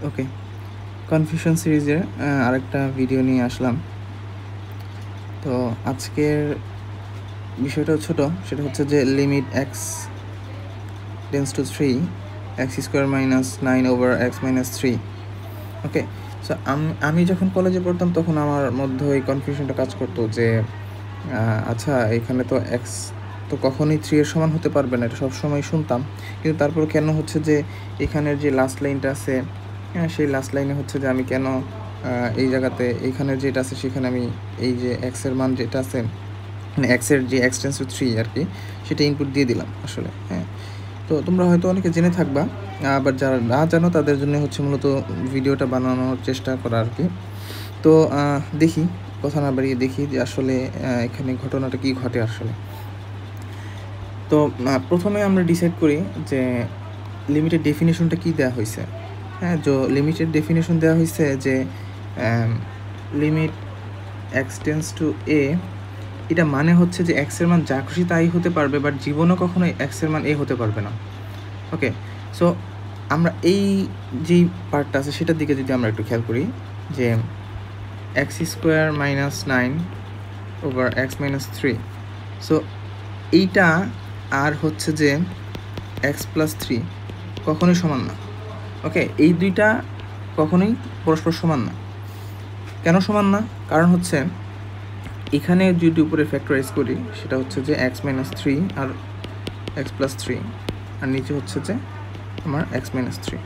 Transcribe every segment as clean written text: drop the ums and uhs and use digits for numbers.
ওকে, confusion সিরিজের আরেকটা video নিয়ে আসলাম। তো আজকের বিষয়টা ছোট, সেটা হচ্ছে যে limit x tends to 3 x square minus 9/x-3। Okay, so আমি যখন কলেজে পড়তাম তখন আমার মধ্যে এই কনফিউশনটা কাজ করতো যে আচ্ছা এখানে তো এক্স তো কখনোই 3 এর সমান হতে পারবে না, এটা সবসময় শুনতাম। কিন্তু তারপর কেন হচ্ছে যে এখানের যে লাস্ট লাইনটা আছে, সেই লাস্ট লাইনে হচ্ছে যে আমি কেন এই জায়গাতে এইখানের যেটা আছে সেখানে আমি এই যে এক্সের মান যেটা আছে, মানে এক্সের যে এক্স টেন্স টু 3 আর কি, সেটা ইনপুট দিয়ে দিলাম আসলে। হ্যাঁ, তো তোমরা হয়তো অনেকে জেনে থাকবা, আবার যারা না জানো তাদের জন্য হচ্ছে মূলত ভিডিওটা বানানোর চেষ্টা করা আর কি। তো দেখি, কথা না বাড়িয়ে দেখি যে আসলে এখানে ঘটনাটা কি ঘটে আসলে। তো প্রথমে আমরা ডিসাইড করি যে লিমিটের ডেফিনেশনটা কী দেওয়া হয়েছে। হ্যাঁ, যে লিমিটের ডেফিনেশন দেওয়া হয়েছে যে লিমিট এক্স টেন্স টু এ, এটা মানে হচ্ছে যে এক্সের মান যা খুশি তাই হতে পারবে, বাট জীবনও কখনো এক্সের মান এ হতে পারবে না। ওকে, সো আমরা এই যেই পার্টটা আছে সেটার দিকে যদি আমরা একটু খেয়াল করি যে x square minus 9/x-3, so এইটা আর হচ্ছে যে এক্স প্লাস 3 কখনোই সমান না। ওকে, এই দুইটা কখনোই পরস্পর সমান না। কেন সমান না? কারণ হচ্ছে এখানে যদি উপরে ফ্যাক্টরাইজ করি সেটা হচ্ছে যে x-3 আর x+3, আর নিচে হচ্ছে যে আমার x-3,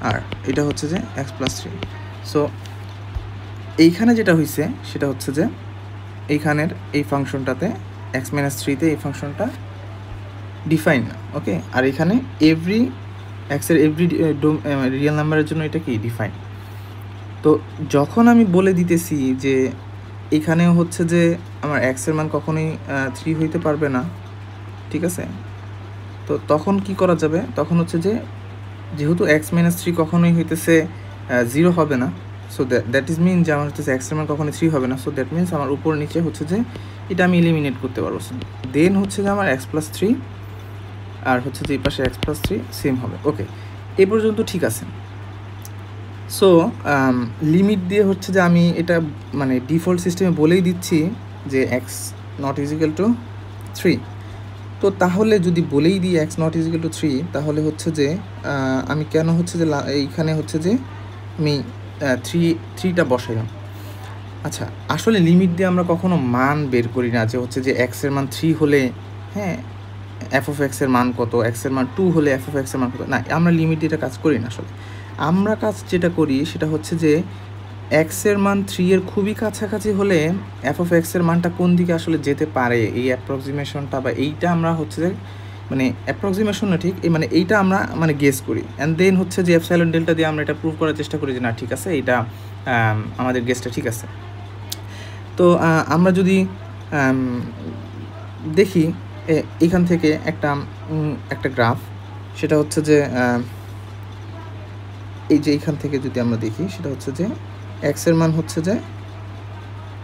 আর এটা হচ্ছে যে x+3। সো এইখানে যেটা হয়েছে সেটা হচ্ছে যে এইখানের এই ফাংশনটাতে x-3তে এই ফাংশনটা ডিফাইন না। ওকে, আর এখানে এভরি এক্সের এভরি রিয়েল নাম্বারের জন্য এটা কি ডিফাইন। তো যখন আমি বলে দিতেছি যে এখানেও হচ্ছে যে আমার এক্সের মান কখনোই 3 হইতে পারবে না, ঠিক আছে, তো তখন কি করা যাবে? তখন হচ্ছে যে যেহেতু x-3 কখনোই হইতেছে 0 হবে না, সো দ্যাট ইজ মিন যে আমার হচ্ছে এক্সের মান কখনোই 3 হবে না। সো দ্যাট মিনস আমার উপর নিচে হচ্ছে যে এটা আমি এলিমিনেট করতে পারবো। দেন হচ্ছে যে আমার x+3 আর হচ্ছে যে এই পাশে x+3 সেম হবে। ওকে, এই পর্যন্ত ঠিক আছে। সো লিমিট দিয়ে হচ্ছে যে আমি এটা মানে ডিফল্ট সিস্টেমে বলেই দিচ্ছি যে x not is equal to 3। তো তাহলে যদি বলেই দিই x not is equal to 3, তাহলে হচ্ছে যে আমি কেন হচ্ছে যে এইখানে হচ্ছে যে আমি 3টা বসাইলাম। আচ্ছা, আসলে লিমিট দিয়ে আমরা কখনো মান বের করি না যে হচ্ছে যে এক্সের মান 3 হলে হ্যাঁ এফ অফ এক্সের মান কত, এক্সের মান 2 হলে এফ অফ এক্সের মান কত, না, আমরা লিমিট দিয়ে এটা কাজ করি না। আসলে আমরা কাজ যেটা করি সেটা হচ্ছে যে এক্সের মান 3 এর খুবই কাছাকাছি হলে এফ অফ এক্সের মানটা কোন দিকে আসলে যেতে পারে, এই অ্যাপ্রক্সিমেশনটা বা এইটা আমরা হচ্ছে যে মানে অ্যাপ্রক্সিমেশন না ঠিক, এই মানে এইটা আমরা মানে গেস করি, অ্যান্ড দেন হচ্ছে যে এপসাইলন ডেল্টা দিয়ে আমরা এটা প্রুভ করার চেষ্টা করি যে না ঠিক আছে, এইটা আমাদের গেসটা ঠিক আছে। তো আমরা যদি দেখি এখান থেকে একটা গ্রাফ, সেটা হচ্ছে যে এই যে এইখান থেকে যদি আমরা দেখি সেটা হচ্ছে যে এক্সের মান হচ্ছে যে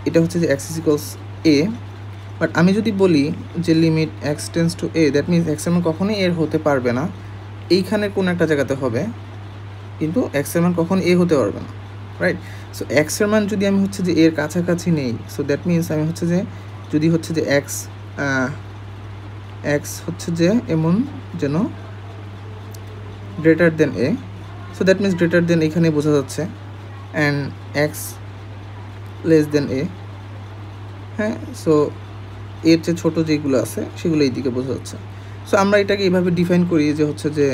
এটা হচ্ছে যে x is equals A, but আমি যদি বলি যে limit x tends to A, that means এক্সের মান কখনোই এর হতে পারবে না, এইখানে কোন একটা জায়গাতে হবে, কিন্তু এক্সের মান কখন এ হতে পারবে না, রাইট? সো এক্সের মান যদি আমি হচ্ছে যে এর কাছাকাছি নেই, সো দ্যাট মিনস আমি হচ্ছে যে যদি হচ্ছে যে এক্স হচ্ছে যে এমন যেন greater than A, so that means greater than এখানে বোঝা যাচ্ছে, অ্যান্ড এক্স লেস দেন এ। হ্যাঁ, সো এর যে ছোটো যেগুলো আছে সেগুলো এই দিকে বোঝা যাচ্ছে। সো আমরা এটাকে এইভাবে ডিফাইন করি যে হচ্ছে যে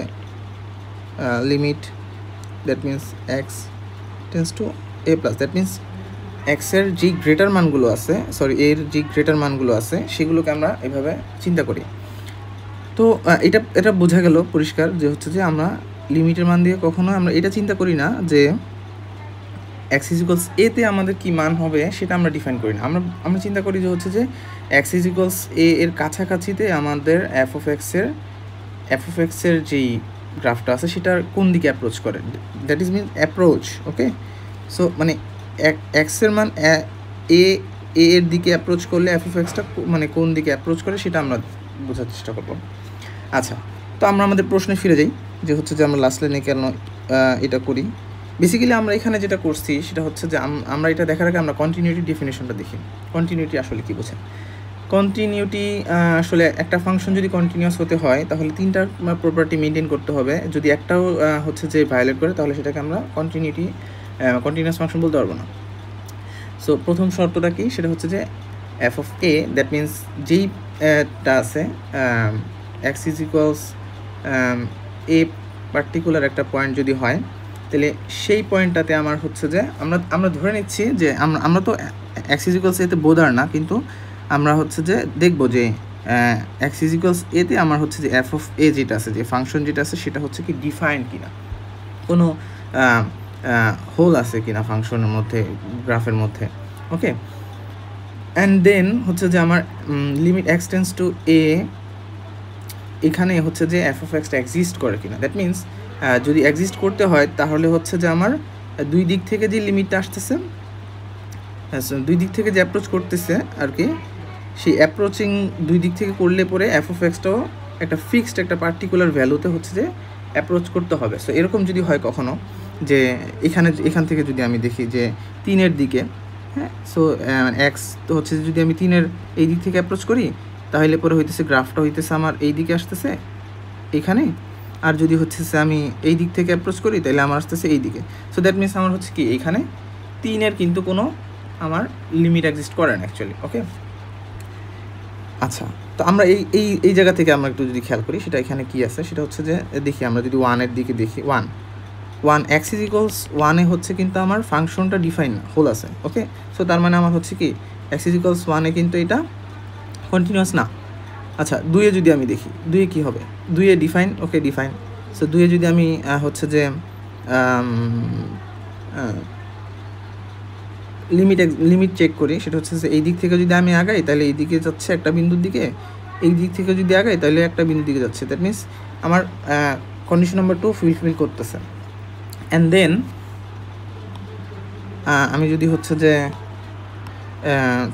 limit that means x tends to A plus, that means এক্সের যে গ্রেটার মানগুলো আছে, সরি এর যে গ্রেটার মানগুলো আছে সেগুলোকে আমরা এভাবে চিন্তা করি। তো এটা বোঝা গেল পরিষ্কার যে হচ্ছে যে আমরা লিমিটের মান দিয়ে কখনো আমরা এটা চিন্তা করি না যে এক্স ইজ ইকুয়ালস এতে আমাদের কী মান হবে সেটা আমরা ডিফাইন করি না। আমরা চিন্তা করি যে হচ্ছে যে এক্স ইজ ইকুয়ালস এ এর কাছাকাছিতে আমাদের এফ অফ এক্সের যেই গ্রাফটা আছে সেটা কোন দিকে অ্যাপ্রোচ করে, that is mean approach. Okay, so মানে এক্সের মান এর দিকে অ্যাপ্রোচ করলে এফ অফ এক্সটা মানে কোন দিকে অ্যাপ্রোচ করে সেটা আমরা বোঝার চেষ্টা করব। আচ্ছা, তো আমরা আমাদের প্রশ্নে ফিরে যাই যে হচ্ছে যে আমরা লাস্ট লাইনে কেন এটা করি। বেসিক্যালি আমরা এখানে যেটা করছি সেটা হচ্ছে যে আমরা এটা দেখার আগে আমরা কন্টিনিউটি ডেফিনেশনটা দেখি। কন্টিনিউটি আসলে কী বোঝায়? কন্টিনিউটি আসলে একটা ফাংশন যদি কন্টিনিউয়াস হতে হয় তাহলে 3টা প্রপার্টি মেনটেন করতে হবে। যদি একটাও হচ্ছে যে ভায়োলেট করে তাহলে সেটাকে আমরা কন্টিনিউয়াস ফাংশন বলতে পারবো না। সো প্রথম শর্তটা কি? সেটা হচ্ছে যে F of A, that means যেইটা আছে x is equals a particular একটা পয়েন্ট যদি হয় তাহলে সেই পয়েন্টটাতে আমার হচ্ছে যে আমরা ধরে নিচ্ছি যে আমরা তো এক্স ইজ ইকুয়ালস এতে বোধার না, কিন্তু আমরা হচ্ছে যে দেখবো যে এক্স ইজ ইকুয়ালস এতে আমার হচ্ছে যে এফ অফ এ যেটা আছে, যে ফাংশন যেটা আছে সেটা হচ্ছে কি ডিফাইন কিনা, কোনো হোল আছে কিনা ফাংশনের মধ্যে, গ্রাফের মধ্যে। ওকে, অ্যান্ড দেন হচ্ছে যে আমার লিমিট এক্স টেন্স টু এ, এখানে হচ্ছে যে এফ অফ এক্সটা এক্সিস্ট করে কিনা। দ্যাট মিনস যদি এক্সিস্ট করতে হয় তাহলে হচ্ছে যে আমার দুই দিক থেকে যে লিমিটটা আসতেছে, দুই দিক থেকে যে অ্যাপ্রোচ করতেছে আর কি, সেই অ্যাপ্রোচিং দুই দিক থেকে করলে পরে এফ অফ এক্সটাও একটা ফিক্সড একটা পার্টিকুলার ভ্যালুতে হচ্ছে যে অ্যাপ্রোচ করতে হবে। সো এরকম যদি হয় কখনো যে এখান থেকে যদি আমি দেখি যে 3-এর দিকে, হ্যাঁ, সো এক্স তো হচ্ছে যদি আমি 3-এর এই দিক থেকে অ্যাপ্রোচ করি তাহলে পরে হইতেছে গ্রাফটা হইতেছে আমার এই দিকে আসতেছে এখানে, আর যদি হচ্ছে আমি এই দিক থেকে অ্যাপ্রোচ করি তাহলে আমার আসতেছে এই দিকে। সো দ্যাট মিনস আমার হচ্ছে কি এখানে 3-এর কিন্তু কোনো আমার লিমিট এক্সিস্ট করে না অ্যাকচুয়ালি। ওকে, আচ্ছা, তো আমরা এই জায়গা থেকে আমরা একটু যদি খেয়াল করি সেটা এখানে কি আছে, সেটা হচ্ছে যে দেখি আমরা যদি 1-এর দিকে দেখি, 1 এক্স ইজ ইকুয়ালস 1-এ হচ্ছে কিন্তু আমার ফাংশনটা ডিফাইন হোল আছে। ওকে, সো তার মানে আমার হচ্ছে কি এক্স ইজ ইকুয়ালস 1-এ কিন্তু এটা কন্টিনিউয়াস না। আচ্ছা, 2-এ যদি আমি দেখি 2-এ কী হবে? 2-এ ডিফাইন, ওকে ডিফাইন। সো 2-এ যদি আমি হচ্ছে যে লিমিট চেক করি, সেটা হচ্ছে যে এই দিক থেকে যদি আমি আগাই তাহলে এই দিকে যাচ্ছে একটা বিন্দুর দিকে, এই দিক থেকে যদি আগাই তাহলে একটা বিন্দুর দিকে যাচ্ছে। দ্যাট মিনস আমার কন্ডিশন নাম্বার 2 ফুলফিল করতেছে। অ্যান্ড দেন আমি যদি হচ্ছে যে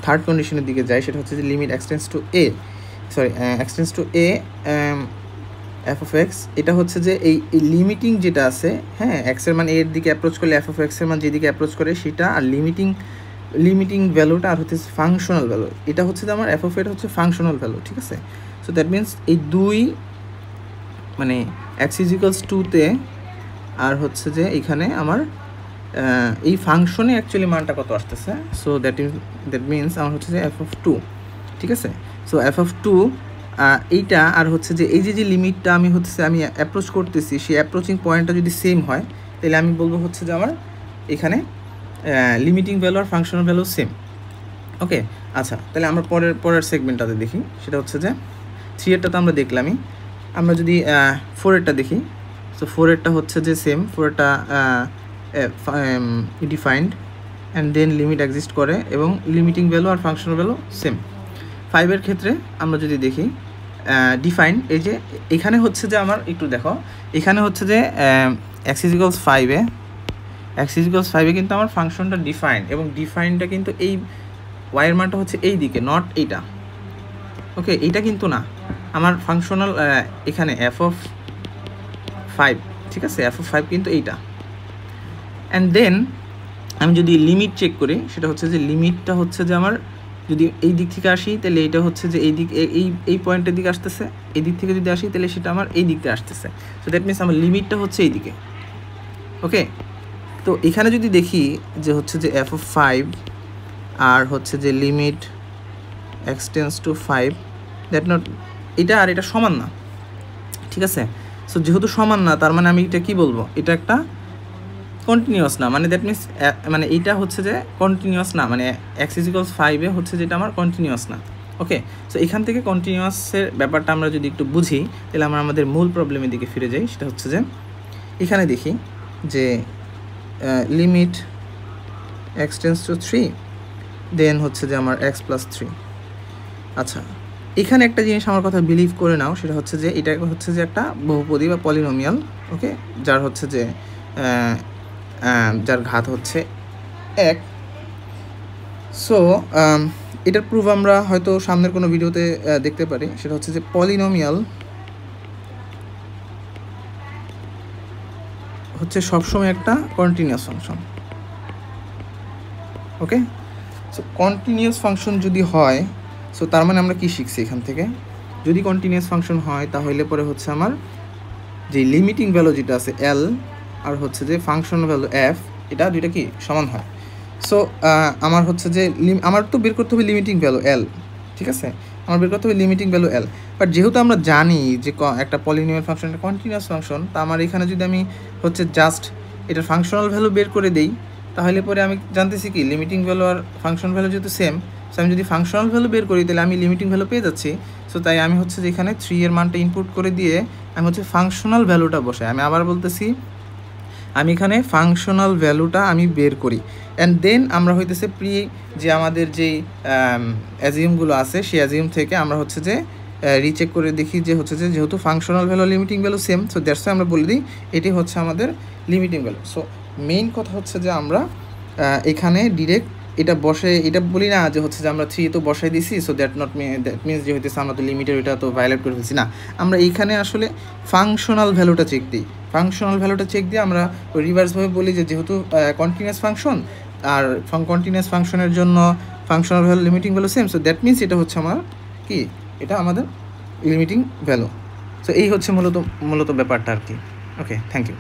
থার্ড কন্ডিশনের দিকে যাই, সেটা হচ্ছে যে limit extends to a, extends to a f of x, এটা হচ্ছে যে এই লিমিটিং যেটা আছে, হ্যাঁ, এক্সের মান এর দিকে অ্যাপ্রোচ করলে এফ অফ এক্সের মান যেদিকে অ্যাপ্রোচ করে সেটা, আর লিমিটিং ভ্যালুটা আর হচ্ছে ফাংশনাল ভ্যালু, এটা হচ্ছে যে আমার এফ অফ এটা হচ্ছে ফাংশনাল ভ্যালু, ঠিক আছে। সো দ্যাট মিনস এই দুই মানে এক্স ইজ ইকুয়ালস 2-তে আর হচ্ছে যে এইখানে আমার এই ফাংশনে অ্যাকচুয়ালি মানটা কত আসতেছে। সো দ্যাট মিনস আমার হচ্ছে যে এফ অফ 2, ঠিক আছে। সো এফ অফ 2 এইটা আর হচ্ছে যে এই যে লিমিটটা আমি অ্যাপ্রোচ করতেছি, সেই অ্যাপ্রোচিং পয়েন্টটা যদি সেম হয় তাহলে আমি বলবো হচ্ছে যে আমার এখানে লিমিটিং ভ্যালু আর ফাংশনাল ভ্যালু সেম। ওকে, আচ্ছা, তাহলে আমরা পরের সেগমেন্টটাতে দেখি, সেটা হচ্ছে যে 3-এরটা তো আমরা দেখলামই। আমরা যদি 4-এরটা দেখি, সো 4-এরটা হচ্ছে যে সেম, 4-এরটা defined and then limit exist করে এবং লিমিটিং ভ্যালু আর ফাংশনাল ভ্যালু সেম। 5-এর ক্ষেত্রে আমরা যদি দেখি ডিফাইন, এই যে এখানে হচ্ছে যে আমার একটু দেখো, এখানে হচ্ছে যে এক্স ইজ ইকুয়ালস 5-এ কিন্তু আমার ফাংশনটা ডিফাইন, এবং ডিফাইনটা কিন্তু এই ওয়াইয়ের মানটা হচ্ছে এই দিকে, নট এইটা। ওকে, এইটা কিন্তু না আমার ফাংশনাল, এখানে এফ অফ 5, ঠিক আছে, এফ অফ 5 কিন্তু এইটা। অ্যান্ড দেন আমি যদি লিমিট চেক করি, সেটা হচ্ছে যে লিমিটটা হচ্ছে যে আমার যদি এই দিক থেকে আসি তাহলে এটা হচ্ছে যে এই দিক, এই পয়েন্টের দিকে আসতেছে, এই দিক থেকে যদি আসি তাহলে সেটা আমার এই দিকতে আসতেছে। সো দ্যাট মিনস আমার লিমিটটা হচ্ছে এই দিকে। ওকে, তো এখানে যদি দেখি যে হচ্ছে যে এফ অফ 5 আর হচ্ছে যে limit x tends to 5, that not, এটা আর এটা সমান না, ঠিক আছে। সো যেহেতু সমান না তার মানে আমি এটা কি বলবো, এটা একটা কন্টিনিউয়াস না, মানে দ্যাট মিনস মানে এইটা হচ্ছে যে কন্টিনিউয়াস না, মানে এক্স ইজ ইকুয়ালস 5-এ হচ্ছে যেটা আমার কন্টিনিউয়াস না। ওকে, সো এখান থেকে কন্টিনিউয়াসের ব্যাপারটা আমরা যদি একটু বুঝি তাহলে আমরা আমাদের মূল প্রবলেমের দিকে ফিরে যাই। সেটা হচ্ছে যে এখানে দেখি যে লিমিট এক্স টেন্স টু 3, দেন হচ্ছে যে আমার এক্স প্লাস 3। আচ্ছা, এখানে একটা জিনিস আমার কথা বিলিভ করে নাও, সেটা হচ্ছে যে এটা হচ্ছে যে একটা বহুপদী বা পলিনোমিয়াল। ওকে, যার হচ্ছে যে যার ঘাত হচ্ছে 1। সো এটার প্রুফ আমরা হয়তো সামনের কোনো ভিডিওতে দেখতে পারি। সেটা হচ্ছে যে পলিনোমিয়াল হচ্ছে সবসময় একটা কন্টিনিউয়াস ফাংশন। ওকে, সো কন্টিনিউয়াস ফাংশন যদি হয়, সো তার মানে আমরা কি শিখছি এখান থেকে, যদি কন্টিনিউয়াস ফাংশন হয় তাহলে পরে হচ্ছে আমার যে লিমিটিং ভ্যালু যেটা আছে এল আর হচ্ছে যে ফাংশন ভ্যালু এফ, এটা দুইটা কি সমান হয়। সো আমার হচ্ছে যে আমার তো বের করতে হবে লিমিটিং ভ্যালু এল, ঠিক আছে, আমার বের করতে হবে লিমিটিং ভ্যালু এল। বাট যেহেতু আমরা জানি যে একটা পলিনোমিয়াল ফাংশন একটা কন্টিনিউয়াস ফাংশন, তা আমার এখানে যদি আমি হচ্ছে জাস্ট এটার ফাংশনাল ভ্যালু বের করে দেই, তাহলে পরে আমি জানতেছি কি লিমিটিং ভ্যালু আর ফাংশন ভ্যালু যেহেতু সেম, সো আমি যদি ফাংশনাল ভ্যালু বের করি তাহলে আমি লিমিটিং ভ্যালু পেয়ে যাচ্ছি। সো তাই আমি হচ্ছে যে এখানে 3 এর মানটা ইনপুট করে দিয়ে আমি হচ্ছে ফাংশনাল ভ্যালুটা বসাই। আমি আবার বলতেছি, আমি এখানে ফাংশনাল ভ্যালুটা আমি বের করি, অ্যান্ড দেন আমরা হইতেছে যে আমাদের যেই অ্যাজিউমগুলো আছে সেই অ্যাজিউম থেকে আমরা হচ্ছে যে রিচেক করে দেখি যে হচ্ছে যে যেহেতু functional value limiting value same, so that's আমরা বলে দিই এটি হচ্ছে আমাদের লিমিটিং ভ্যালু। সো মেইন কথা হচ্ছে যে আমরা এখানে ডিরেক্ট এটা এটা বলি না যে হচ্ছে যে আমরা 3 তো বসাই দিছি, সো দ্যাট মিনস যে হইতেছে আমরা তো লিমিটের এটা তো ভায়োলেট করে ফেলছি না। আমরা এইখানে আসলে ফাংশনাল ভ্যালুটা চেক দিই, ফাংশনাল ভ্যালুটা চেক দিয়ে আমরা রিভার্সভাবে বলি যে যেহেতু কন্টিনিউয়াস ফাংশন আর কন্টিনিউয়াস ফাংশনের জন্য functional value limiting value same, so that means এটা হচ্ছে আমার কি, এটা আমাদের লিমিটিং ভ্যালু। সো এই হচ্ছে মূলত ব্যাপারটা আর কি। ওকে, থ্যাংক ইউ।